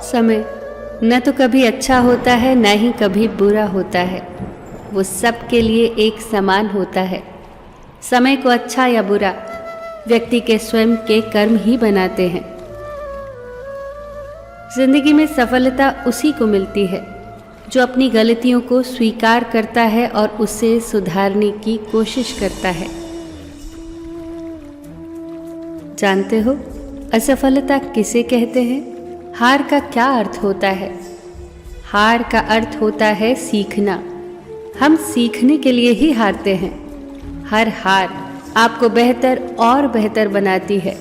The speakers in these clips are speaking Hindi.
समय न तो कभी अच्छा होता है न ही कभी बुरा होता है। वो सबके लिए एक समान होता है। समय को अच्छा या बुरा व्यक्ति के स्वयं के कर्म ही बनाते हैं। जिंदगी में सफलता उसी को मिलती है जो अपनी गलतियों को स्वीकार करता है और उसे सुधारने की कोशिश करता है। जानते हो असफलता किसे कहते हैं? हार का क्या अर्थ होता है? हार का अर्थ होता है सीखना। हम सीखने के लिए ही हारते हैं। हर हार आपको बेहतर और बेहतर बनाती है।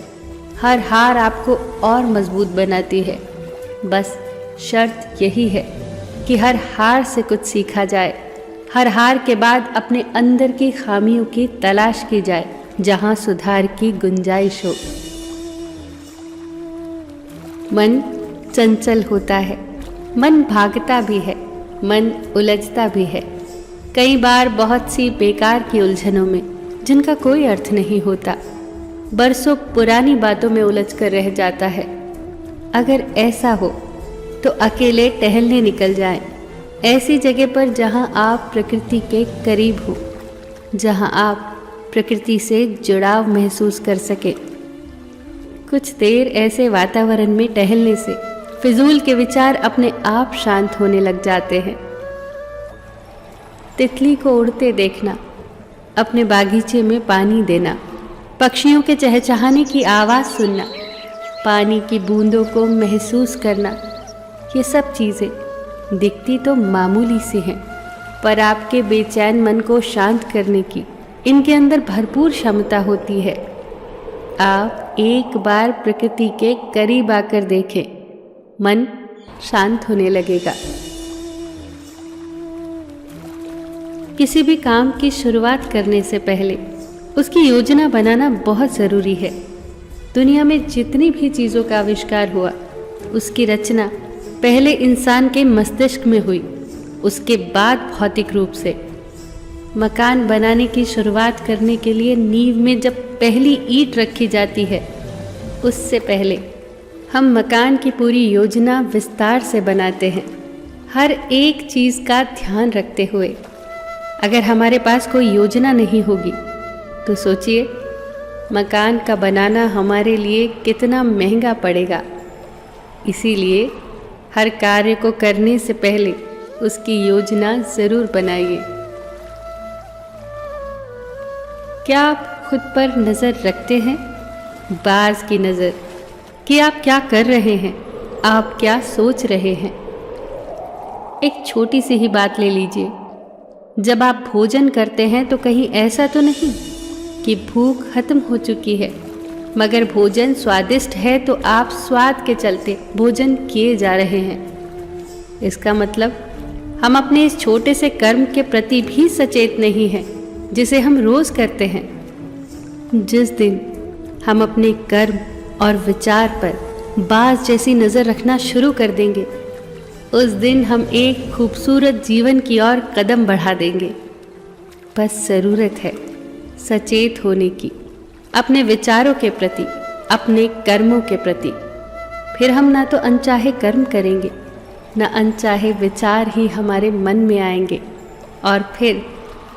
हर हार आपको और मजबूत बनाती है। बस शर्त यही है कि हर हार से कुछ सीखा जाए। हर हार के बाद अपने अंदर की खामियों की तलाश की जाए जहां सुधार की गुंजाइश हो। मन चंचल होता है, मन भागता भी है, मन उलझता भी है। कई बार बहुत सी बेकार की उलझनों में जिनका कोई अर्थ नहीं होता, बरसों पुरानी बातों में उलझ कर रह जाता है। अगर ऐसा हो तो अकेले टहलने निकल जाएं, ऐसी जगह पर जहां आप प्रकृति के करीब हो, जहां आप प्रकृति से जुड़ाव महसूस कर सके। कुछ देर ऐसे वातावरण में टहलने से फिजूल के विचार अपने आप शांत होने लग जाते हैं। तितली को उड़ते देखना, अपने बागीचे में पानी देना, पक्षियों के चहचहाने की आवाज़ सुनना, पानी की बूंदों को महसूस करना, ये सब चीज़ें दिखती तो मामूली सी हैं, पर आपके बेचैन मन को शांत करने की इनके अंदर भरपूर क्षमता होती है। आप एक बार प्रकृति के करीब आकर देखें, मन शांत होने लगेगा। किसी भी काम की शुरुआत करने से पहले उसकी योजना बनाना बहुत ज़रूरी है। दुनिया में जितनी भी चीज़ों का आविष्कार हुआ, उसकी रचना पहले इंसान के मस्तिष्क में हुई, उसके बाद भौतिक रूप से। मकान बनाने की शुरुआत करने के लिए नींव में जब पहली ईंट रखी जाती है, उससे पहले हम मकान की पूरी योजना विस्तार से बनाते हैं, हर एक चीज़ का ध्यान रखते हुए। अगर हमारे पास कोई योजना नहीं होगी तो सोचिए मकान का बनाना हमारे लिए कितना महंगा पड़ेगा। इसीलिए हर कार्य को करने से पहले उसकी योजना ज़रूर बनाइए। क्या आप खुद पर नज़र रखते हैं? बाज की नज़र कि आप क्या कर रहे हैं, आप क्या सोच रहे हैं। एक छोटी सी ही बात ले लीजिए। जब आप भोजन करते हैं तो कहीं ऐसा तो नहीं कि भूख खत्म हो चुकी है, मगर भोजन स्वादिष्ट है तो आप स्वाद के चलते भोजन किए जा रहे हैं। इसका मतलब हम अपने इस छोटे से कर्म के प्रति भी सचेत नहीं हैं जिसे हम रोज़ करते हैं। जिस दिन हम अपने कर्म और विचार पर बाज जैसी नज़र रखना शुरू कर देंगे, उस दिन हम एक खूबसूरत जीवन की ओर कदम बढ़ा देंगे। बस ज़रूरत है सचेत होने की, अपने विचारों के प्रति, अपने कर्मों के प्रति। फिर हम ना तो अनचाहे कर्म करेंगे, ना अनचाहे विचार ही हमारे मन में आएंगे, और फिर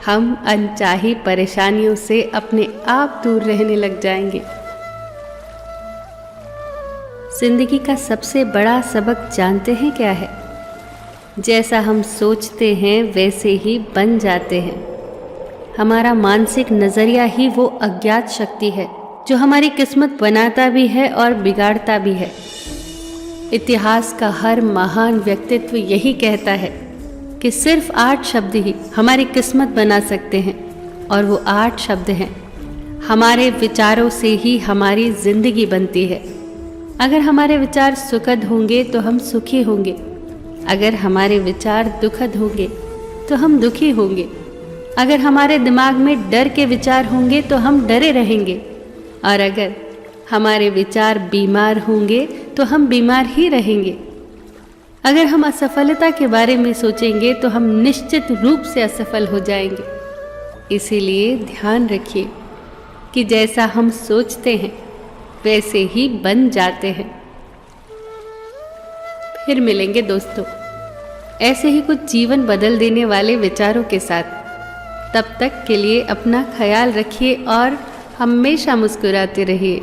हम अनचाही परेशानियों से अपने आप दूर रहने लग जाएंगे। जिंदगी का सबसे बड़ा सबक जानते हैं क्या है? जैसा हम सोचते हैं वैसे ही बन जाते हैं। हमारा मानसिक नज़रिया ही वो अज्ञात शक्ति है जो हमारी किस्मत बनाता भी है और बिगाड़ता भी है। इतिहास का हर महान व्यक्तित्व यही कहता है कि सिर्फ 8 शब्द ही हमारी किस्मत बना सकते हैं, और वो 8 शब्द हैं, हमारे विचारों से ही हमारी जिंदगी बनती है। अगर हमारे विचार सुखद होंगे तो हम सुखी होंगे, अगर हमारे विचार दुखद होंगे तो हम दुखी होंगे, अगर हमारे दिमाग में डर के विचार होंगे तो हम डरे रहेंगे, और अगर हमारे विचार बीमार होंगे तो हम बीमार ही रहेंगे। अगर हम असफलता के बारे में सोचेंगे तो हम निश्चित रूप से असफल हो जाएंगे। इसीलिए ध्यान रखिए कि जैसा हम सोचते हैं वैसे ही बन जाते हैं। फिर मिलेंगे दोस्तों, ऐसे ही कुछ जीवन बदल देने वाले विचारों के साथ। तब तक के लिए अपना ख्याल रखिए और हमेशा मुस्कुराते रहिए।